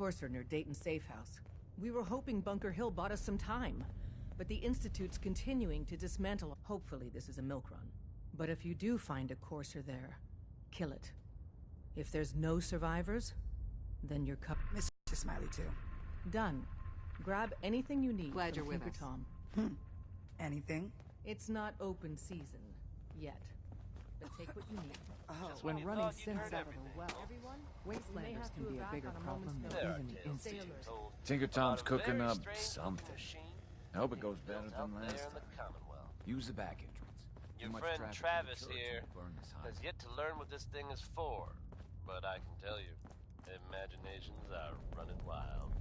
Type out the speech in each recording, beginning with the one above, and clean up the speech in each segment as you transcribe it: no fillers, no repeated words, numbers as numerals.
Courser near Dayton Safe House. We were hoping Bunker Hill bought us some time, but the Institute's continuing to dismantle. Hopefully this is a milk run. But if you do find a Courser there, kill it. If there's no survivors, then you're covered. Mr. Smiley too. Done. Grab anything you need. Glad you're with us. Tom. Anything? It's not open season yet, but take what you need. When running synths out of a well, Wastelanders can be a bigger problem than even the Institute. Tinker Tom's cooking up something. I hope it goes better than last time. Use the back entrance. Your friend Travis here has yet to learn what this thing is for, but I can tell you, imaginations are running wild.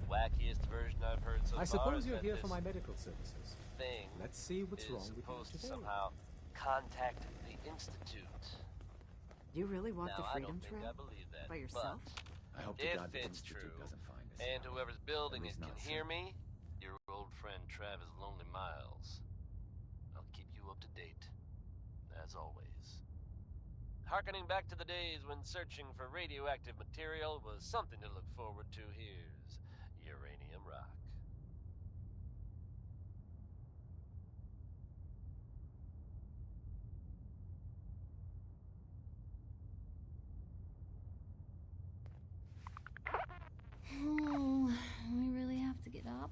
Wackiest version I've heard so far. I suppose you're here this for my medical services. Thing Let's see what's wrong with supposed you to today. somehow contact the Institute. You really want the Now, Freedom I don't think Trail? I believe that. By yourself? I hope to If God the it's Institute true, doesn't find us. and whoever's building At it least can not hear soon. me, your old friend Travis Lonely Miles. I'll keep you up to date, as always. Harkening back to the days when searching for radioactive material was something to look forward to, here's Uranium Rock. Oh, we really have to get up?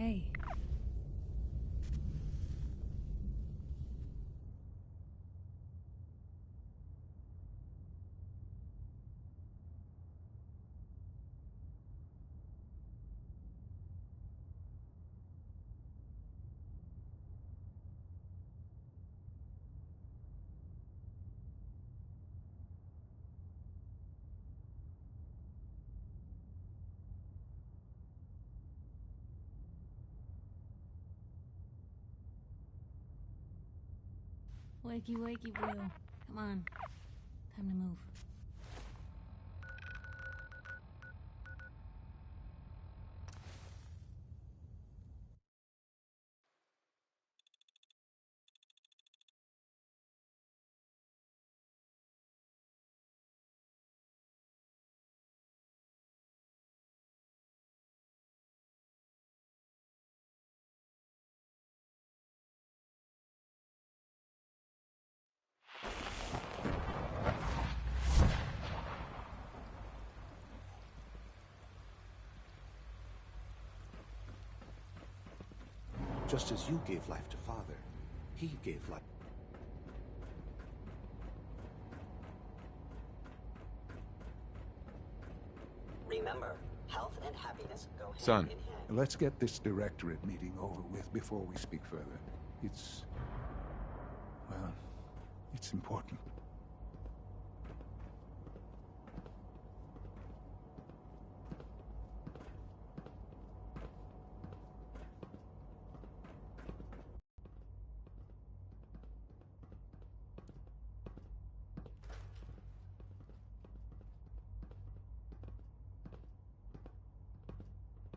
Hey. Wakey, wakey, Blue. Come on. Time to move. Just as you gave life to Father, he gave life. Remember, health and happiness go hand Son. in hand. Let's get this directorate meeting over with before we speak further. Well, it's important.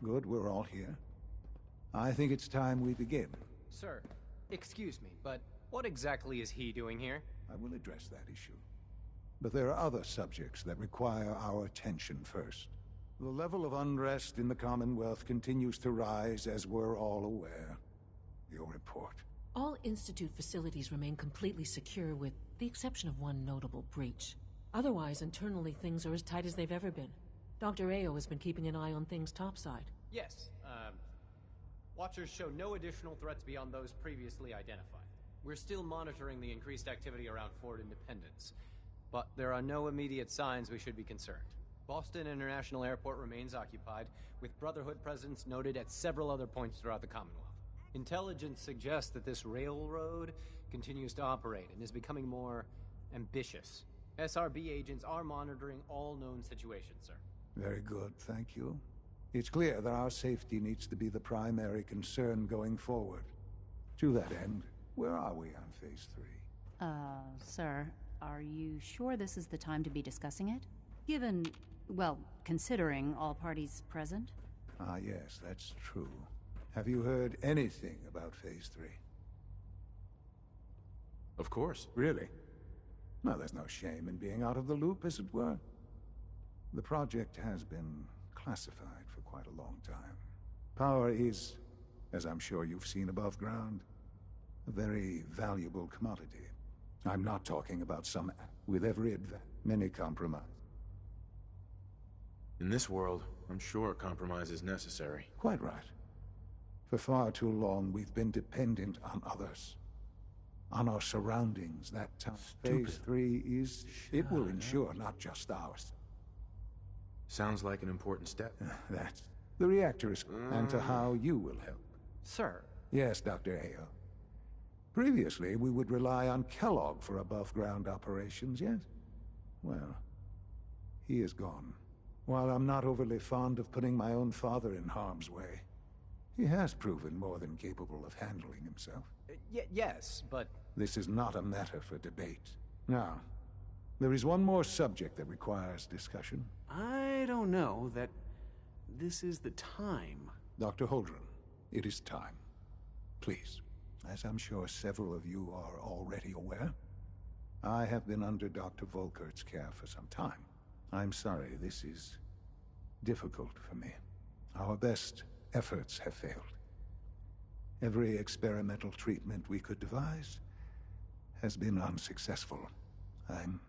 Good, we're all here. I think it's time we begin. Sir, excuse me, but what exactly is he doing here? I will address that issue. But there are other subjects that require our attention first. The level of unrest in the Commonwealth continues to rise, as we're all aware. Your report. All Institute facilities remain completely secure with the exception of one notable breach. Otherwise, internally things are as tight as they've ever been. Dr. Ayo has been keeping an eye on things topside. Yes, Watchers show no additional threats beyond those previously identified. We're still monitoring the increased activity around Fort Independence, but there are no immediate signs we should be concerned. Boston International Airport remains occupied, with Brotherhood presence noted at several other points throughout the Commonwealth. Intelligence suggests that this railroad continues to operate and is becoming more ambitious. SRB agents are monitoring all known situations, sir. Very good, thank you. It's clear that our safety needs to be the primary concern going forward. To that end, where are we on Phase 3? Sir, are you sure this is the time to be discussing it? Given, well, considering all parties present? Ah, yes, that's true. Have you heard anything about Phase 3? Of course. Really? Well, there's no shame in being out of the loop, as it were. The project has been classified for quite a long time. Power is, as I'm sure you've seen above ground, a very valuable commodity. I'm not talking about some with every many compromise. In this world, I'm sure compromise is necessary. Quite right. For far too long, we've been dependent on others. On our surroundings, that time. Phase 3 is... It will ensure not just ours. Sounds like an important step. That's... The reactor is... And to how you will help. Sir. Yes, Dr. Ayo. Previously, we would rely on Kellogg for above-ground operations, yes? Well, he is gone. While I'm not overly fond of putting my own father in harm's way, he has proven more than capable of handling himself. Yes, but... This is not a matter for debate. Now, there is one more subject that requires discussion. I don't know that this is the time. Dr. Holdren, it is time. Please, as I'm sure several of you are already aware, I have been under Dr. Volkert's care for some time. I'm sorry, this is difficult for me. Our best efforts have failed. Every experimental treatment we could devise has been unsuccessful. I'm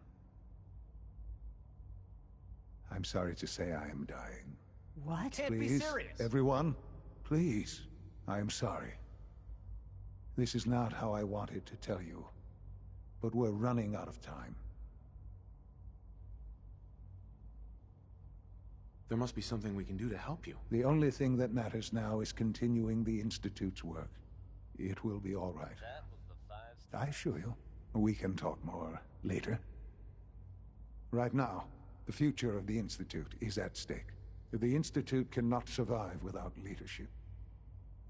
sorry to say I am dying. What? Can't be serious. Everyone, please. I am sorry. This is not how I wanted to tell you, but we're running out of time. There must be something we can do to help you. The only thing that matters now is continuing the Institute's work. It will be all right. I assure you, we can talk more later. Right now, the future of the Institute is at stake. The Institute cannot survive without leadership.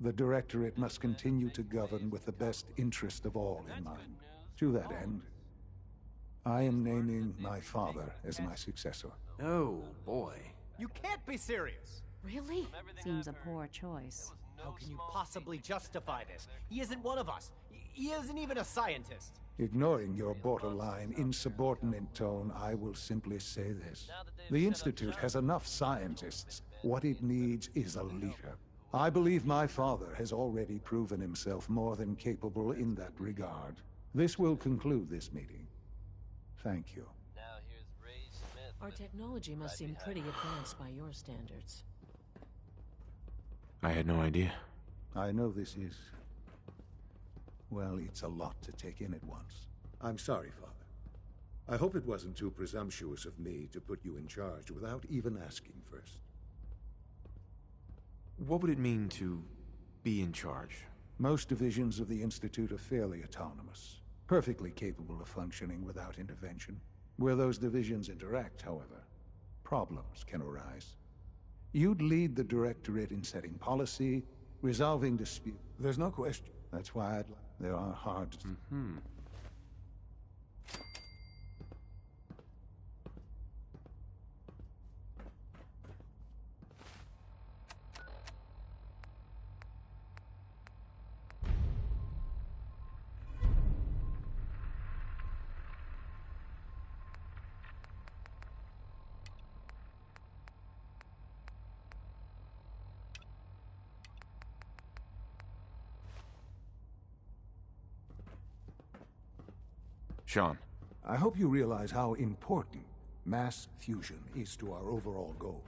The Directorate must continue to govern with the best interest of all in mind. To that end, I am naming my father as my successor. Oh, boy. You can't be serious! Really? Seems a poor choice. How can you possibly justify this? He isn't one of us. He isn't even a scientist. Ignoring your borderline, insubordinate tone, I will simply say this. The Institute has enough scientists. What it needs is a leader. I believe my father has already proven himself more than capable in that regard. This will conclude this meeting. Thank you. Our technology must seem pretty advanced by your standards. I had no idea. I know this is... Well, it's a lot to take in at once. I'm sorry, Father. I hope it wasn't too presumptuous of me to put you in charge without even asking first. What would it mean to be in charge? Most divisions of the Institute are fairly autonomous, perfectly capable of functioning without intervention. Where those divisions interact, however, problems can arise. You'd lead the Directorate in setting policy, resolving disputes. There's no question. That's why there are hard... Sean. I hope you realize how important mass fusion is to our overall goal.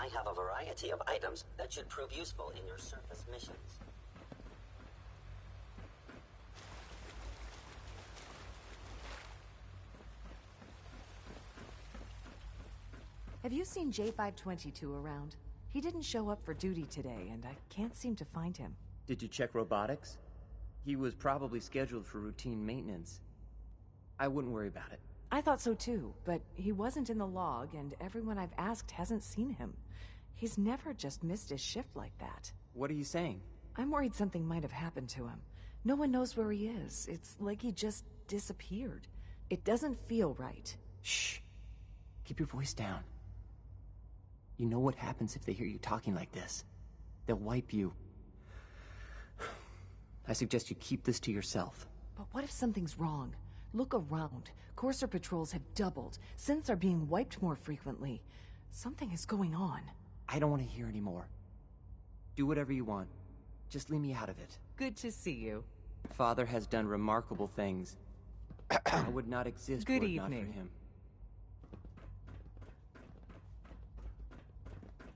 I have a variety of items that should prove useful in your surface missions. Have you seen J522 around? He didn't show up for duty today, and I can't seem to find him. Did you check robotics? He was probably scheduled for routine maintenance. I wouldn't worry about it. I thought so too, but he wasn't in the log, and everyone I've asked hasn't seen him. He's never just missed his shift like that. What are you saying? I'm worried something might have happened to him. No one knows where he is. It's like he just disappeared. It doesn't feel right. Shh. Keep your voice down. You know what happens if they hear you talking like this. They'll wipe you. I suggest you keep this to yourself. But what if something's wrong? Look around. Courser patrols have doubled. Synths are being wiped more frequently. Something is going on. I don't want to hear anymore. Do whatever you want. Just leave me out of it. Good to see you. Father has done remarkable things. I would not exist were it not for him.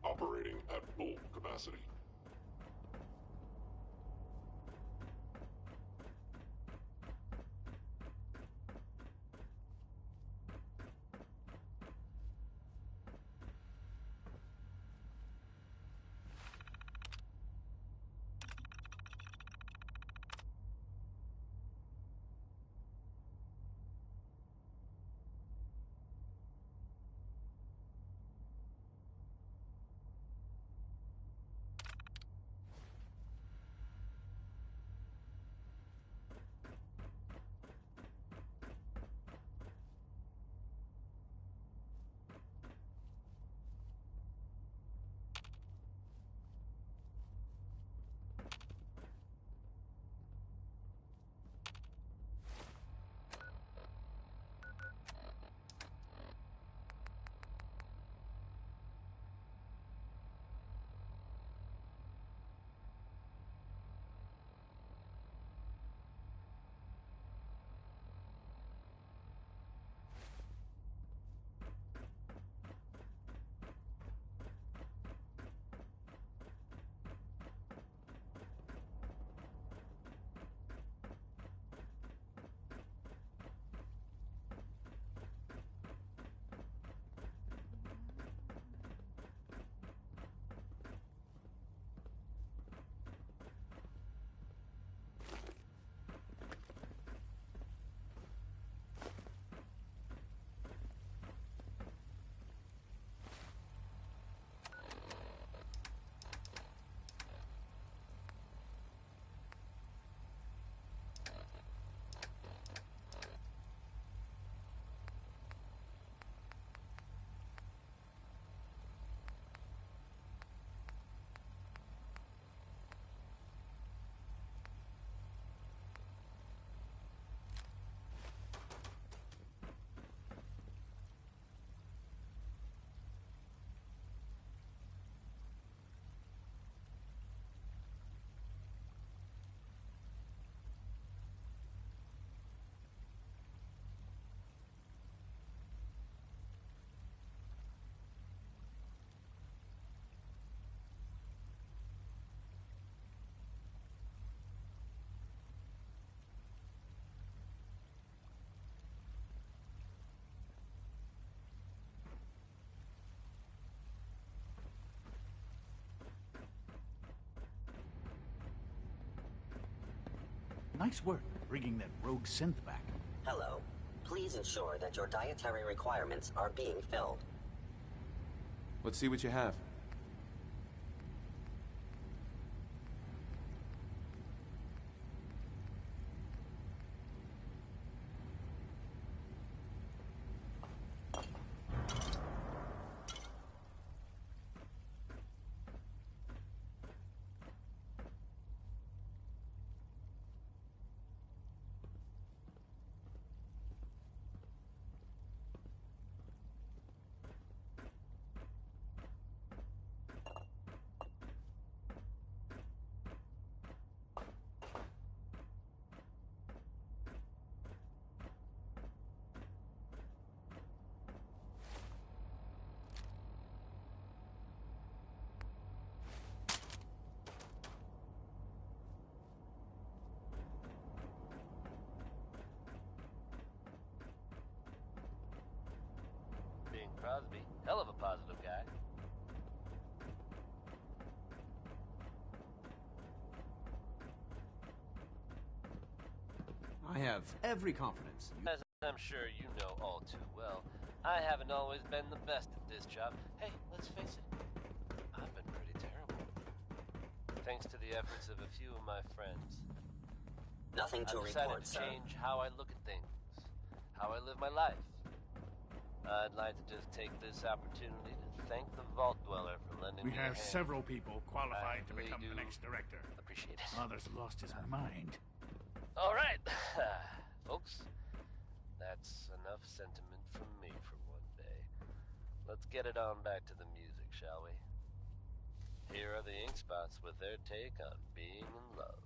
Operating at full capacity. Nice work bringing that rogue synth back. Hello. Please ensure that your dietary requirements are being filled. Let's see what you have. Crosby. Hell of a positive guy. I have every confidence. As I'm sure you know all too well, I haven't always been the best at this job. Hey, let's face it, I've been pretty terrible. Thanks to the efforts of a few of my friends. Nothing to I decided report, to sir. change how I look at things, how I live my life. I'd like to just take this opportunity to thank the Vault Dweller for lending We me a have hand. several people qualified to really become the do next director. Appreciate it. Others lost his mind. All right, folks. That's enough sentiment from me for one day. Let's get it on back to the music, shall we? Here are the Ink Spots with their take on being in love.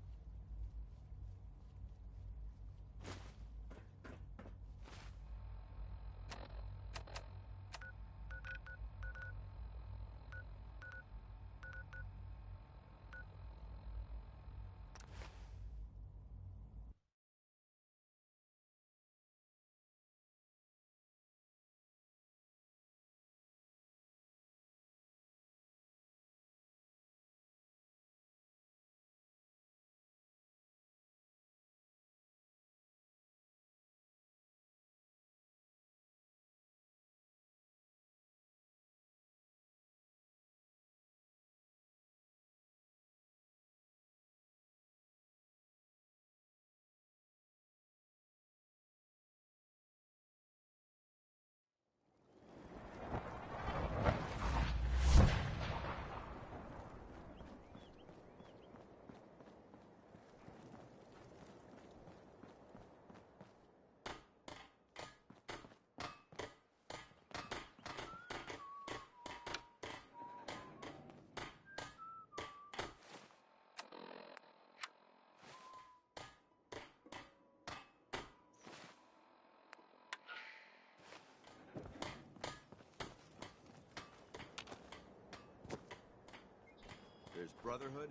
There's Brotherhood,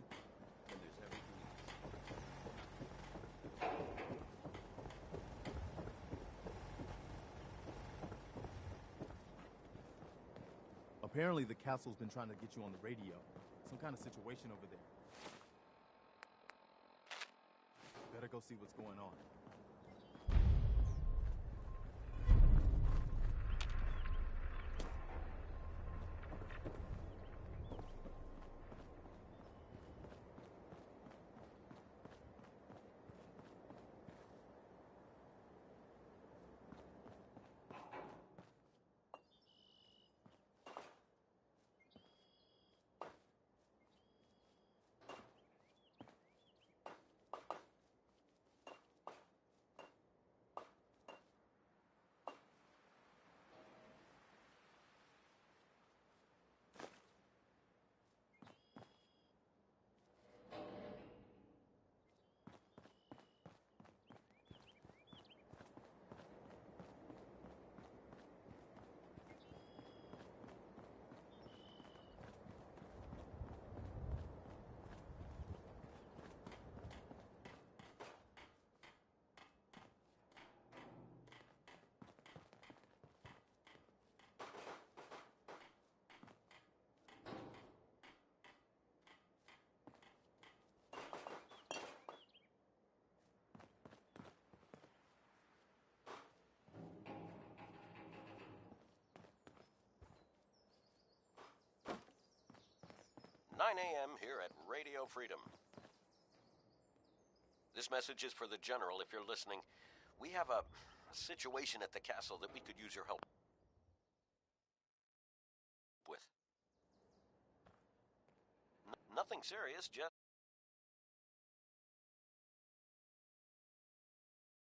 and there's everything else. Apparently the castle's been trying to get you on the radio. Some kind of situation over there. Better go see what's going on. AM here at Radio Freedom. This message is for the General if you're listening. We have a situation at the castle that we could use your help with. Nothing serious, just